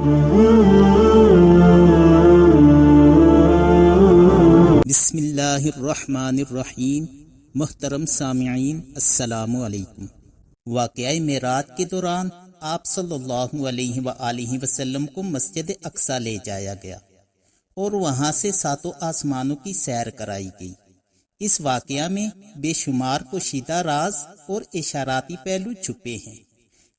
بسم اللہ الرحمن الرحیم۔ محترم سامعین السلام علیکم۔ واقعہ معراج کے دوران آپ صلی اللہ علیہ وآلہ وسلم کو مسجد اقصی لے جایا گیا اور وہاں سے ساتوں آسمانوں کی سیر کرائی گئی۔ اس واقعہ میں بے شمار پوشیدہ راز اور اشاراتی پہلو چھپے ہیں۔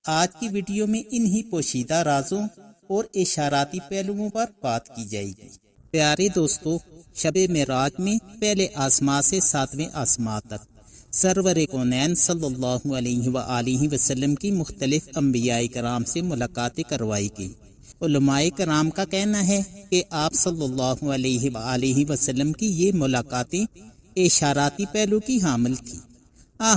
آج کی ویڈیو میں انہی پوشیدہ رازوں اور اشاراتی پہلوؤں پر بات کی جائے گی۔ پیارے دوستو، شب معراج میں پہلے آسمان سے ساتویں آسمان تک سرور کونین صلی اللہ علیہ وآلہ وسلم کی مختلف انبیاء کرام سے ملاقاتیں کروائی گئی۔ علماء کرام کا کہنا ہے کہ آپ صلی اللہ علیہ وآلہ وسلم کی یہ ملاقاتیں اشاراتی پہلو کی حامل تھی۔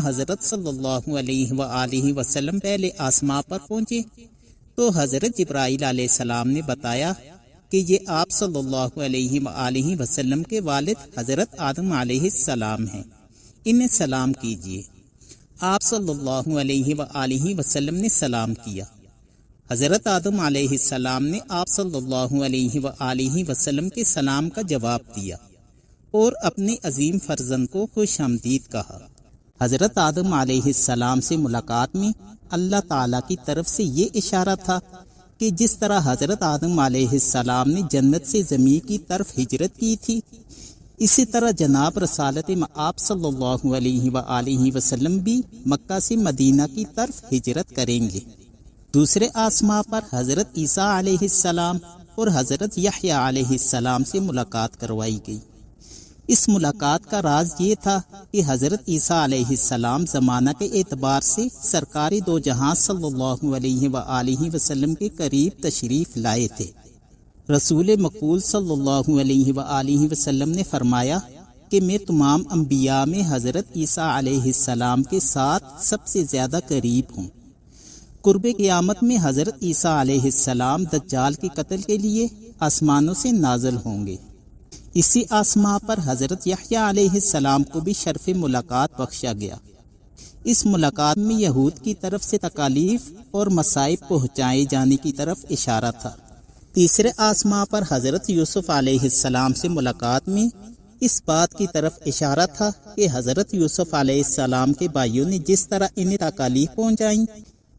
حضرت صلی اللہ علیہ وآلہ وسلم پہلے آسمان پر پہنچے تو حضرت جبرائیل علیہ السلام نے بتایا کہ یہ آپ صلی اللہ علیہ وآلہ وسلم کے والد حضرت آدم علیہ السلام ہیں، انہیں سلام کیجیے۔ آپ صلی اللہ علیہ وآلہ وسلم نے سلام کیا۔ حضرت آدم علیہ السلام نے آپ صلی اللہ علیہ وآلہ وسلم کے سلام کا جواب دیا اور اپنے عظیم فرزند کو خوش آمدید کہا۔ حضرت آدم علیہ السلام سے ملاقات میں اللہ تعالیٰ کی طرف سے یہ اشارہ تھا کہ جس طرح حضرت آدم علیہ السلام نے جنت سے زمین کی طرف ہجرت کی تھی، اسی طرح جناب رسالت آپ صلی اللہ علیہ وآلہ وسلم بھی مکہ سے مدینہ کی طرف ہجرت کریں گے۔ دوسرے آسمان پر حضرت عیسیٰ علیہ السلام اور حضرت یحییٰ علیہ السلام سے ملاقات کروائی گئی۔ اس ملاقات کا راز یہ تھا کہ حضرت عیسیٰ علیہ السلام زمانہ کے اعتبار سے سرکار دو جہاں صلی اللہ علیہ وآلہ وسلم کے قریب تشریف لائے تھے۔ رسول مقبول صلی اللہ علیہ وآلہ وسلم نے فرمایا کہ میں تمام انبیاء میں حضرت عیسیٰ علیہ السلام کے ساتھ سب سے زیادہ قریب ہوں۔ قرب قیامت میں حضرت عیسیٰ علیہ السلام دجال کے قتل کے لیے آسمانوں سے نازل ہوں گے۔ اسی آسمان پر حضرت یحییٰ علیہ السلام کو بھی شرف ملاقات بخشا گیا۔ اس ملاقات میں یہود کی طرف سے تکالیف اور مصائب پہنچائے جانے کی طرف اشارہ تھا۔ تیسرے آسمان پر حضرت یوسف علیہ السلام سے ملاقات میں اس بات کی طرف اشارہ تھا کہ حضرت یوسف علیہ السلام کے بھائیوں نے جس طرح انہیں تکالیف پہنچائیں،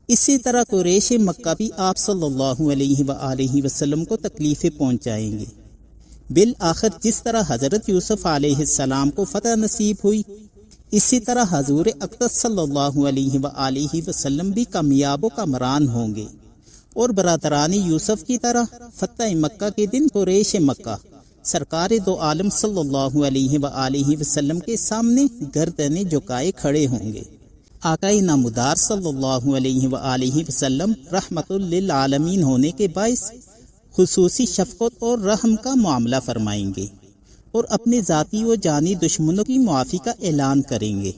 اسی طرح قریش مکہ بھی آپ صلی اللہ علیہ وآلہ وسلم کو تکلیفیں پہنچائیں گے۔ بالآخر جس طرح حضرت یوسف علیہ السلام کو فتح نصیب ہوئی، اسی طرح حضور اقدس صلی اللہ علیہ وآلہ وسلم بھی کامیاب و کامران ہوں گے، اور برادران یوسف کی طرح فتح مکہ کے دن قریش مکہ سرکار دو عالم صلی اللہ علیہ وآلہ وسلم کے سامنے گردنیں جھکائے کھڑے ہوں گے۔ آقا نامدار صلی اللہ علیہ وآلہ وسلم رحمت للعالمین ہونے کے باعث خصوصی شفقت اور رحم کا معاملہ فرمائیں گے اور اپنے ذاتی و جانی دشمنوں کی معافی کا اعلان کریں گے۔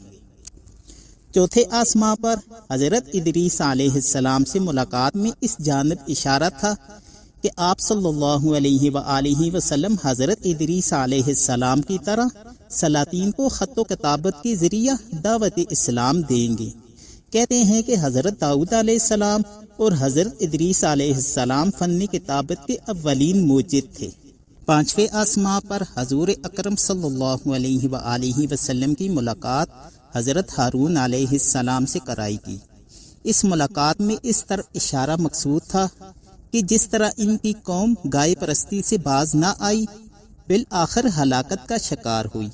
چوتھے آسمان پر حضرت ادریس علیہ السلام سے ملاقات میں اس جانب اشارہ تھا کہ آپ صلی اللہ علیہ وآلہ وسلم حضرت ادریس علیہ السلام کی طرح سلاطین کو خط و کتابت کے ذریعہ دعوت اسلام دیں گے۔ کہتے ہیں کہ حضرت داؤد علیہ السلام اور حضرت ادریس علیہ السلام فن کتابت کے اولین موجد تھے۔ پانچویں آسمان پر حضور اکرم صلی اللہ علیہ وآلہ وسلم کی ملاقات حضرت ہارون علیہ السلام سے کرائی گئی۔ اس ملاقات میں اس طرح اشارہ مقصود تھا کہ جس طرح ان کی قوم گائے پرستی سے باز نہ آئی، بالآخر ہلاکت کا شکار ہوئی،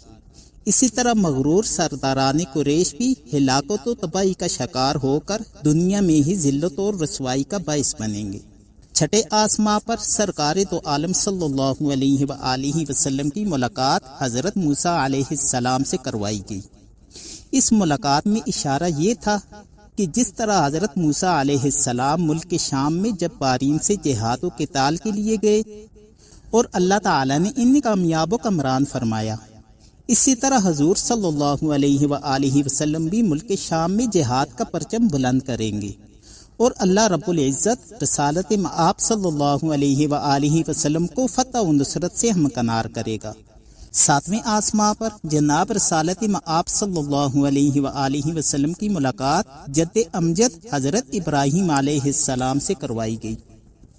اسی طرح مغرور سرداران قریش بھی ہلاکت و تباہی کا شکار ہو کر دنیا میں ہی ذلت اور رسوائی کا باعث بنیں گے۔ چھٹے آسمان پر سرکار دو عالم صلی اللہ علیہ وآلہ وسلم کی ملاقات حضرت موسیٰ علیہ السلام سے کروائی گئی۔ اس ملاقات میں اشارہ یہ تھا کہ جس طرح حضرت موسیٰ علیہ السلام ملک شام میں جبارین سے جہاد و قتال کے لیے گئے اور اللہ تعالیٰ نے انہیں کامیاب و کامران فرمایا، اسی طرح حضور صلی اللہ علیہ وآلہ وسلم بھی ملک شام میں جہاد کا پرچم بلند کریں گے اور اللہ رب العزت رسالت آپ صلی اللہ علیہ وآلہ وسلم کو فتح و نصرت سے ہمکنار کرے گا۔ ساتویں آسمان پر جناب رسالت آپ صلی اللہ علیہ وآلہ وسلم کی ملاقات جد امجد حضرت ابراہیم علیہ السلام سے کروائی گئی۔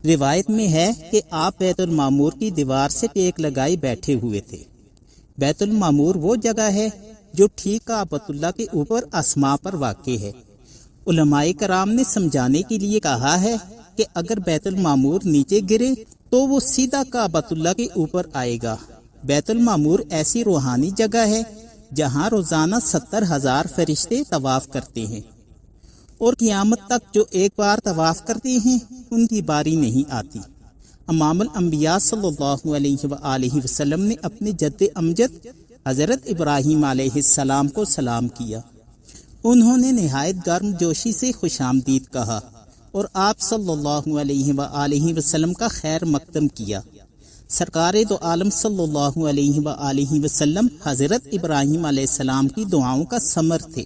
روایت میں ہے کہ آپ بیت المعمور کی دیوار سے ٹیک لگائے بیٹھے ہوئے تھے۔ بیت المعمور وہ جگہ ہے جو ٹھیک کعبۃ اللہ کے اوپر آسمان پر واقع ہے۔ علماء کرام نے سمجھانے کے لیے کہا ہے کہ اگر بیت المعمور نیچے گرے تو وہ سیدھا کعبۃ اللہ کے اوپر آئے گا۔ بیت المعمور ایسی روحانی جگہ ہے جہاں روزانہ 70,000 فرشتے طواف کرتے ہیں، اور قیامت تک جو ایک بار طواف کرتے ہیں ان کی باری نہیں آتی۔ امام الانبیاء صلی اللہ علیہ وآلہ وسلم نے اپنے جد امجد حضرت ابراہیم علیہ السلام کو سلام کیا۔ انہوں نے نہایت گرم جوشی سے خوش آمدید کہا اور آپ صلی اللہ علیہ وآلہ وسلم کا خیر مقدم کیا۔ سرکار دو عالم صلی اللہ علیہ وآلہ وسلم حضرت ابراہیم علیہ السلام کی دعاؤں کا ثمر تھے،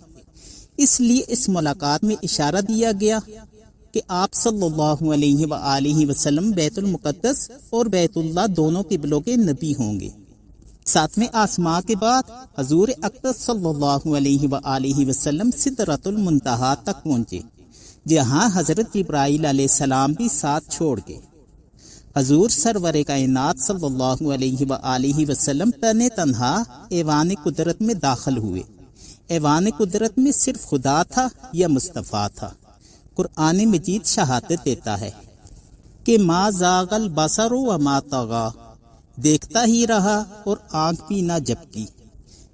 اس لیے اس ملاقات میں اشارہ دیا گیا کہ آپ صلی اللہ علیہ وآلہ وسلم بیت المقدس اور بیت اللہ دونوں قبلوں کے نبی ہوں گے۔ 7ویں آسمان کے بعد حضور اقدس صلی اللہ علیہ وآلہ وسلم سدرۃ المنتہا تک پہنچے، جہاں حضرت جبرائیل علیہ السلام بھی ساتھ چھوڑ گئے۔ حضور سرور کائنات صلی اللہ علیہ وآلہ وسلم تنہا ایوان قدرت میں داخل ہوئے۔ ایوان قدرت میں صرف خدا تھا یا مصطفیٰ تھا؟ قرآن مجید شہادت دیتا ہے کہ ما زاغ البصر وما طغی، دیکھتا ہی رہا اور آنکھ بھی نہ جھپکی۔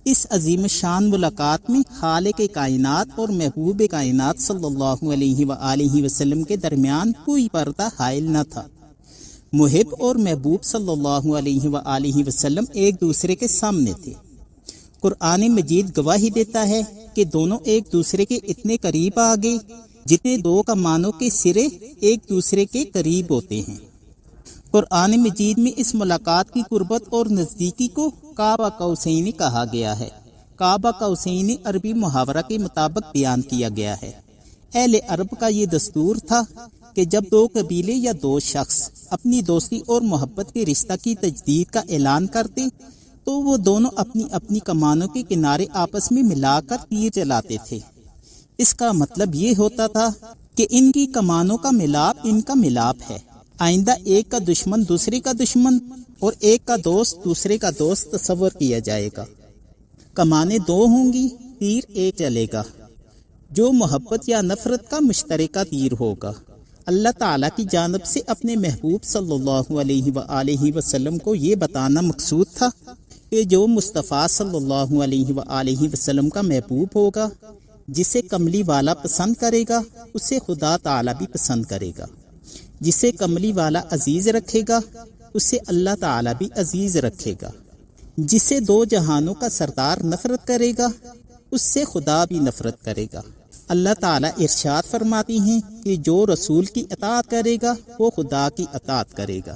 اس عظیم شان ملاقات میں خالق کائنات اور محبوب کائنات صلی اللہ علیہ وآلہ وسلم کے درمیان کوئی پردہ حائل نہ تھا۔ محب اور محبوب صلی اللہ علیہ وآلہ وسلم ایک دوسرے کے سامنے تھے۔ قرآن مجید گواہی دیتا ہے کہ دونوں ایک دوسرے کے اتنے قریب آ گئے جتنے دو کمانوں کے سرے ایک دوسرے کے قریب ہوتے ہیں۔ قرآن مجید میں اس ملاقات کی قربت اور نزدیکی کو کعبہ قوسین کہا گیا ہے۔ کعبہ قوسین عربی محاورہ کے مطابق بیان کیا گیا ہے۔ اہل عرب کا یہ دستور تھا کہ جب دو قبیلے یا دو شخص اپنی دوستی اور محبت کے رشتہ کی تجدید کا اعلان کرتے تو وہ دونوں اپنی اپنی کمانوں کے کنارے آپس میں ملا کر تیر چلاتے تھے۔ اس کا مطلب یہ ہوتا تھا کہ ان کی کمانوں کا ملاپ ان کا ملاپ ہے۔ آئندہ ایک کا دشمن دوسرے کا دشمن اور ایک کا دوست دوسرے کا دوست تصور کیا جائے گا۔ کمانیں دو ہوں گی، تیر ایک چلے گا جو محبت یا نفرت کا مشترکہ تیر ہوگا۔ اللہ تعالیٰ کی جانب سے اپنے محبوب صلی اللہ علیہ وآلہ وسلم کو یہ بتانا مقصود تھا کہ جو مصطفیٰ صلی اللہ علیہ وآلہ وسلم کا محبوب ہوگا، جسے کملی والا پسند کرے گا اسے خدا تعالیٰ بھی پسند کرے گا، جسے کملی والا عزیز رکھے گا اسے اللہ تعالیٰ بھی عزیز رکھے گا، جسے دو جہانوں کا سردار نفرت کرے گا اس سے خدا بھی نفرت کرے گا۔ اللہ تعالیٰ ارشاد فرماتی ہیں کہ جو رسول کی اطاعت کرے گا وہ خدا کی اطاعت کرے گا۔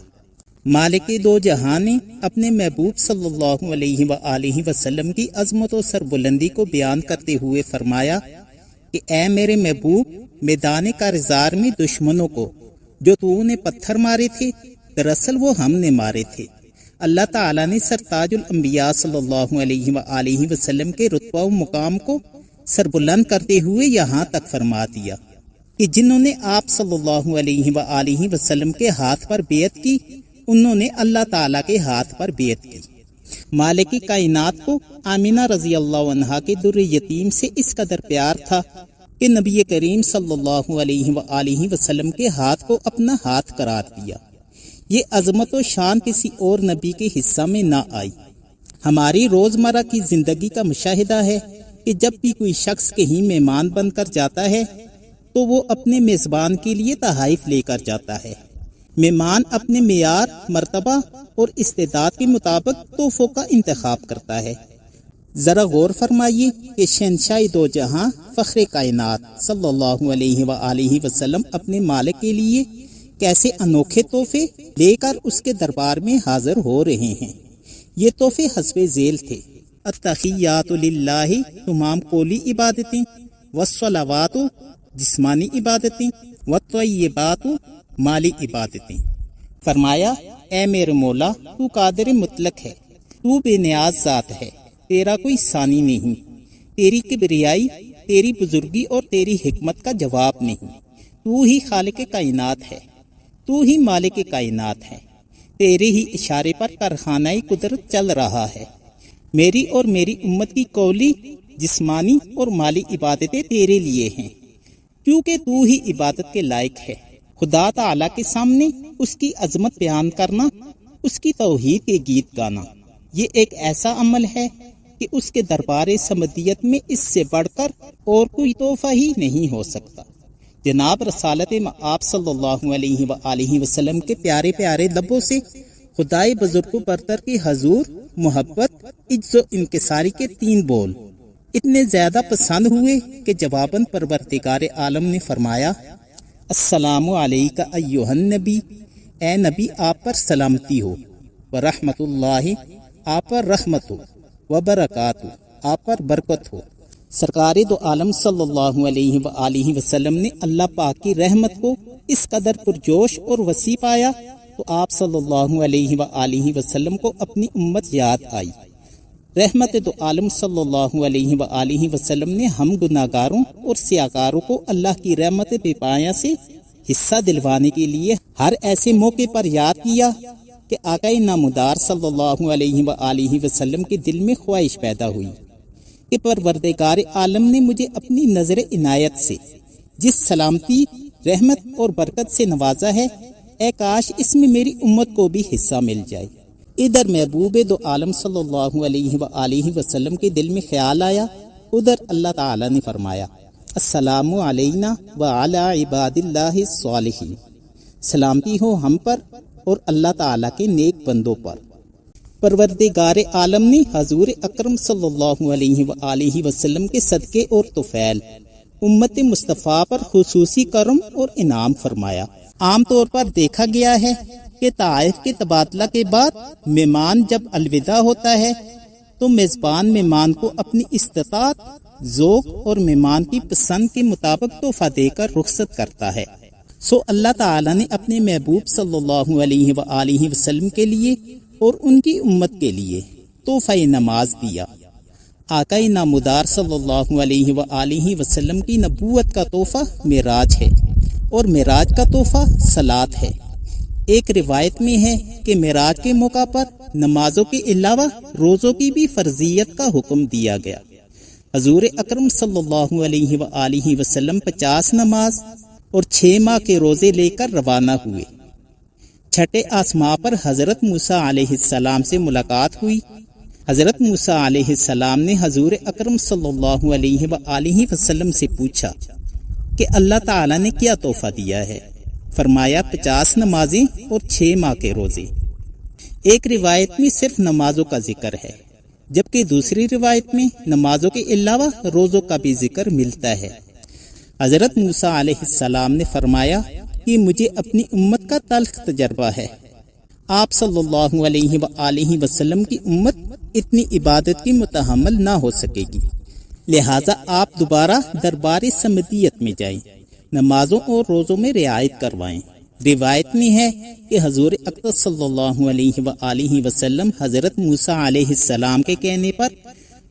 مالک دو جہان نے اپنے محبوب صلی اللہ علیہ وآلہ وسلم کی عظمت و سربلندی کو بیان کرتے ہوئے فرمایا کہ اے میرے محبوب، میدان کارزار میں دشمنوں کو جو تو نے پتھر مارے تھے دراصل وہ ہم نے مارے تھے۔ اللہ تعالیٰ نے سرتاج الانبیاء صلی اللہ علیہ وآلہ وسلم کے رتبہ و مقام کو سربلند کرتے ہوئے یہاں تک فرما دیا کہ جنہوں نے آپ صلی اللہ علیہ وآلہ وسلم کے ہاتھ پر بیعت کی انہوں نے اللہ تعالیٰ کے ہاتھ پر بیعت کی۔ مالک کائنات کو آمینہ رضی اللہ عنہا کے در یتیم سے اس قدر پیار تھا کہ نبی کریم صلی اللہ علیہ وآلہ وسلم کے ہاتھ کو اپنا ہاتھ قرار دیا۔ یہ عظمت و شان کسی اور نبی کے حصہ میں نہ آئی۔ ہماری روزمرہ کی زندگی کا مشاہدہ ہے کہ جب بھی کوئی شخص کہیں مہمان بن کر جاتا ہے تو وہ اپنے میزبان کے لیے تحائف لے کر جاتا ہے۔ مہمان اپنے معیار، مرتبہ اور استعداد کے مطابق تحفوں کا انتخاب کرتا ہے۔ ذرا غور فرمائیے کہ شہنشاہ دو جہاں فخر کائنات صلی اللہ علیہ وآلہ وسلم اپنے مالک کے لیے کیسے انوکھے تحفے لے کر اس کے دربار میں حاضر ہو رہے ہیں۔ یہ تحفے حسب ذیل تھے: التحیات للہ، تمام قولی عبادتیں، والصلوات، جسمانی عبادتیں، والطیبات، مالی عبادتیں۔ فرمایا اے میرے مولا، تو قادر مطلق ہے، تو بے نیاز ذات ہے، تیرا کوئی ثانی نہیں، تیری کبریائی، تیری بزرگی اور تیری حکمت کا جواب نہیں، تو ہی خالق کائنات ہے، تو ہی مالک کائنات ہے، تیرے ہی اشارے پر کارخانہ قدرت چل رہا ہے۔ میری اور میری امت کی قولی، جسمانی اور مالی عبادتیں تیرے لیے ہیں، کیونکہ تو ہی عبادت کے لائق ہے۔ خدا تعالیٰ کے سامنے اس کی عظمت بیان کرنا، اس کی توحید کے گیت گانا، یہ ایک ایسا عمل ہے کہ اس کے دربار سمدیت میں اس سے بڑھ کر اور کوئی تحفہ ہی نہیں ہو سکتا۔ جناب رسالت مآب صلی اللہ علیہ وآلہ وسلم کے پیارے پیارے لبوں سے خدائے بزرگ و برتر کی حضور محبت، عجز و انکساری کے 3 بول اتنے زیادہ پسند ہوئے کہ جواباً پروردگار عالم نے فرمایا: السلام علیکہ ایھا النبی، اے نبی آپ پر سلامتی ہو، ورحمت اللہ آپ پر رحمت ہو، وبرکاتہ آپ پر برکت ہو۔ سرکار دو عالم صلی اللہ علیہ وآلہ وسلم نے اللہ پاک کی رحمت کو اس قدر پرجوش اور وسیع پایا تو آپ صلی اللہ علیہ وآلہ وسلم کو اپنی امت یاد آئی۔ رحمت دو عالم صلی اللہ علیہ وآلہ وسلم نے ہم گناہگاروں اور سیاہکاروں کو اللہ کی رحمت بے پایہ سے حصہ دلوانے کے لیے ہر ایسے موقع پر یاد کیا کہ آقا نامدار صلی اللہ علیہ وآلہ وسلم کے دل میں خواہش پیدا ہوئی کہ پروردگار عالم نے مجھے اپنی نظر عنایت سے جس سلامتی، رحمت اور برکت سے نوازا ہے، اے کاش اس میں میری امت کو بھی حصہ مل جائے۔ ادھر محبوب دو عالم صلی اللہ علیہ وآلہ وسلم کے دل میں خیال آیا، ادھر اللہ تعالی نے فرمایا: السلام علینا وعلی عباد اللہ الصالحین، سلامتی ہو ہم پر اور اللہ تعالی کے نیک بندوں پر۔ پروردگار عالم نے حضور اکرم صلی اللہ علیہ وآلہ وسلم کے صدقے اور طفیل امت مصطفیٰ پر خصوصی کرم اور انعام فرمایا۔ عام طور پر دیکھا گیا ہے کہ طائف کے تبادلہ کے بعد مہمان جب الوداع ہوتا ہے تو میزبان مہمان کو اپنی استطاعت، ذوق اور مہمان کی پسند کے مطابق تحفہ دے کر رخصت کرتا ہے۔ سو اللہ تعالی نے اپنے محبوب صلی اللہ علیہ وآلہ وسلم کے لیے اور ان کی امت کے لیے تحفہ نماز دیا۔ آقا نامدار صلی اللہ علیہ وآلہ وسلم کی نبوت کا تحفہ معراج ہے اور معراج کا تحفہ صلاۃ ہے۔ ایک روایت میں ہے کہ معراج کے موقع پر نمازوں کے علاوہ روزوں کی بھی فرضیت کا حکم دیا گیا۔ حضور اکرم صلی اللہ علیہ وآلہ وسلم 50 نماز اور 6 ماہ کے روزے لے کر روانہ ہوئے۔ چھٹے آسماں پر حضرت موسیٰ علیہ السلام سے ملاقات ہوئی۔ حضرت موسیٰ علیہ السلام نے حضور اکرم صلی اللہ علیہ وآلہ وسلم سے پوچھا کہ اللہ تعالیٰ نے کیا تحفہ دیا ہے؟ فرمایا 50 نمازیں اور 6 ماہ کے روزے۔ ایک روایت میں صرف نمازوں کا ذکر ہے، جبکہ دوسری روایت میں نمازوں کے علاوہ روزوں کا بھی ذکر ملتا ہے۔ حضرت موسیٰ علیہ السلام نے فرمایا کہ مجھے اپنی امت کا تلخ تجربہ ہے۔ آپ صلی اللہ علیہ وآلہ وسلم کی امت اتنی عبادت کی متحمل نہ ہو سکے گی، لہٰذا آپ دوبارہ دربار سمدیت میں جائیں، نمازوں اور روزوں میں رعایت کروائیں۔ روایت میں ہے کہ حضور اقدس صلی اللہ علیہ وآلہ وسلم حضرت موسیٰ علیہ السلام کے کہنے پر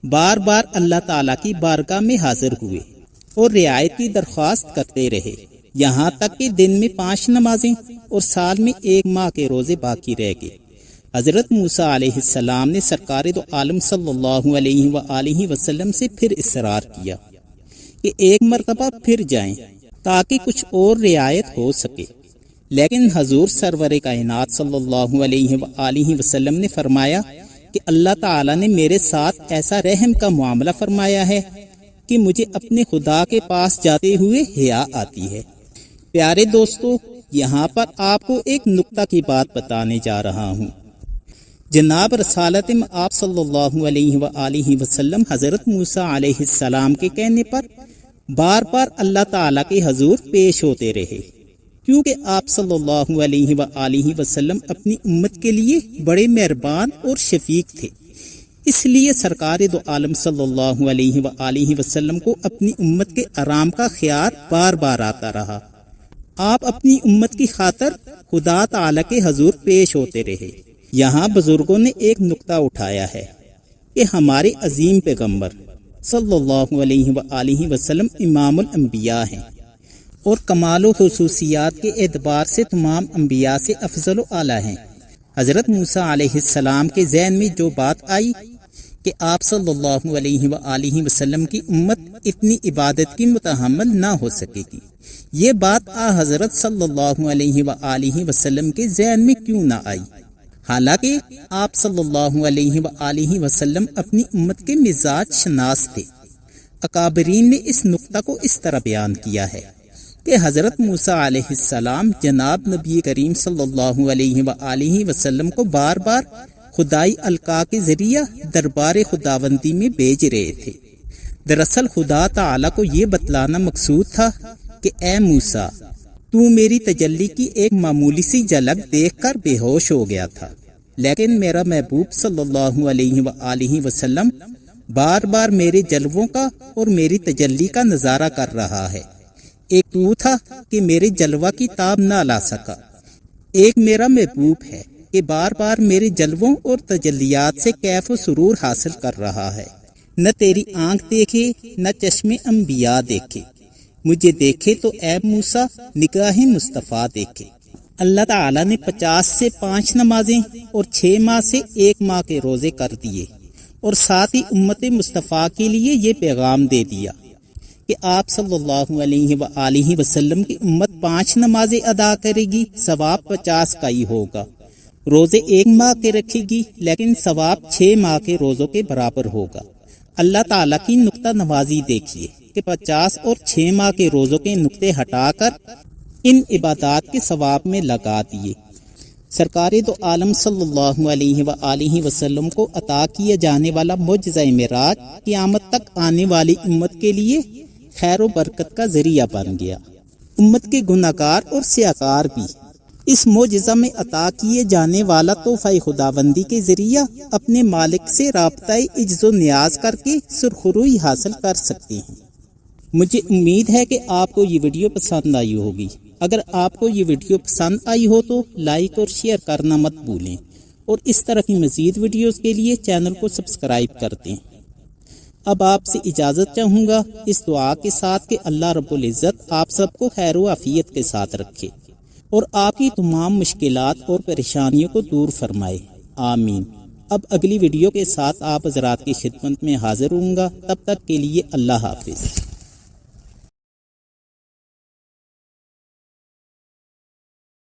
بار بار اللہ تعالیٰ کی بارگاہ میں حاضر ہوئے اور رعایت کی درخواست کرتے رہے، یہاں تک کہ دن میں 5 نمازیں اور سال میں 1 ماہ کے روزے باقی رہ گئے۔ حضرت موسیٰ علیہ السلام نے سرکار دو عالم صلی اللہ علیہ وآلہ وسلم سے پھر اصرار کیا کہ ایک مرتبہ پھر جائیں تاکہ کچھ اور رعایت ہو سکے، لیکن حضور سرور کائنات صلی اللہ علیہ وآلہ وسلم نے فرمایا کہ اللہ تعالیٰ نے میرے ساتھ ایسا رحم کا معاملہ فرمایا ہے کہ مجھے اپنے خدا کے پاس جاتے ہوئے حیا آتی ہے۔ پیارے دوستو، یہاں پر آپ کو ایک نکتہ کی بات بتانے جا رہا ہوں۔ جناب رسالت آپ صلی اللہ علیہ وآلہ وسلم حضرت موسیٰ علیہ السلام کے کہنے پر بار بار اللہ تعالیٰ کے حضور پیش ہوتے رہے، کیونکہ آپ صلی اللہ علیہ وآلہ وسلم اپنی امت کے لیے بڑے مہربان اور شفیق تھے۔ اس لیے سرکار دو عالم صلی اللہ علیہ وآلہ وسلم کو اپنی امت کے آرام کا خیال بار بار آتا رہا۔ آپ اپنی امت کی خاطر خدا تعالی کے حضور پیش ہوتے رہے۔ یہاں بزرگوں نے ایک نکتہ اٹھایا ہے کہ ہمارے عظیم پیغمبر صلی اللہ علیہ وآلہ وسلم امام الانبیاء ہیں۔ اور کمال و خصوصیات کے اعتبار سے تمام انبیاء سے افضل و اعلیٰ ہیں۔ حضرت موسیٰ علیہ السلام کے ذہن میں جو بات آئی کہ آپ صلی اللہ علیہ وآلہ وسلم کی امت اتنی عبادت کی متحمل نہ ہو سکے گی، یہ بات حضرت صلی اللہ علیہ وآلہ وسلم کے ذہن میں کیوں نہ آئی؟ حالانکہ آپ صلی اللہ علیہ وآلہ وسلم اپنی امت کے مزاج شناس تھے۔ اکابرین نے اس نقطہ کو اس طرح بیان کیا ہے کہ حضرت موسیٰ علیہ السلام جناب نبی کریم صلی اللہ علیہ وآلہ وسلم کو بار بار خدائی القاء کے ذریعہ دربار خداوندی میں بھیج رہے تھے۔ دراصل خدا تعالیٰ کو یہ بتلانا مقصود تھا کہ اے موسیٰ، تو میری تجلی کی ایک معمولی سی جھلک دیکھ کر بے ہوش ہو گیا تھا، لیکن میرا محبوب صلی اللہ علیہ وآلہ وسلم بار بار میرے جلووں کا اور میری تجلی کا نظارہ کر رہا ہے۔ ایک تو تھا کہ میرے جلوہ کی تاب نہ لا سکا، ایک میرا محبوب ہے کہ بار بار میرے جلووں اور تجلیات سے کیف و سرور حاصل کر رہا ہے۔ نہ تیری آنکھ دیکھے نہ چشم انبیاء دیکھے، مجھے دیکھے تو اے موسیٰ نگاہ مصطفیٰ دیکھے۔ اللہ تعالیٰ نے 50 سے 5 نمازیں اور 6 ماہ سے 1 ماہ کے روزے کر دیے، اور ساتھ ہی امت مصطفیٰ کے لیے یہ پیغام دے دیا کہ آپ صلی اللہ علیہ وآلہ وسلم کی امت 5 نمازیں ادا کرے گی، ثواب 50 کا ہی ہوگا۔ روزے 1 ماہ کے رکھے گی لیکن ثواب 6 ماہ کے روزوں کے برابر ہوگا۔ اللہ تعالیٰ کی نقطہ نوازی دیکھیے کہ 50 اور 6 ماہ کے روزوں کے نقطے ہٹا کر ان عبادات کے ثواب میں لگا دیے۔ سرکار دو عالم صلی اللہ علیہ وآلہ وسلم کو عطا کیا جانے والا معجزہ معراج قیامت تک آنے والی امت کے لیے خیر و برکت کا ذریعہ بن گیا۔ امت کے گناہگار اور سیاہکار بھی اس معجزہ میں عطا کیے جانے والا تحفہ خداوندی کے ذریعہ اپنے مالک سے رابطہ عجز و نیاز کر کے سرخروئی حاصل کر سکتے ہیں۔ مجھے امید ہے کہ آپ کو یہ ویڈیو پسند آئی ہوگی۔ اگر آپ کو یہ ویڈیو پسند آئی ہو تو لائک اور شیئر کرنا مت بھولیں، اور اس طرح کی مزید ویڈیوز کے لیے چینل کو سبسکرائب کر دیں۔ اب آپ سے اجازت چاہوں گا اس دعا کے ساتھ کہ اللہ رب العزت آپ سب کو خیر و عافیت کے ساتھ رکھے اور آپ کی تمام مشکلات اور پریشانیوں کو دور فرمائے، آمین۔ اب اگلی ویڈیو کے ساتھ آپ حضرات کی خدمت میں حاضر ہوں گا، تب تک کے لیے اللہ حافظ۔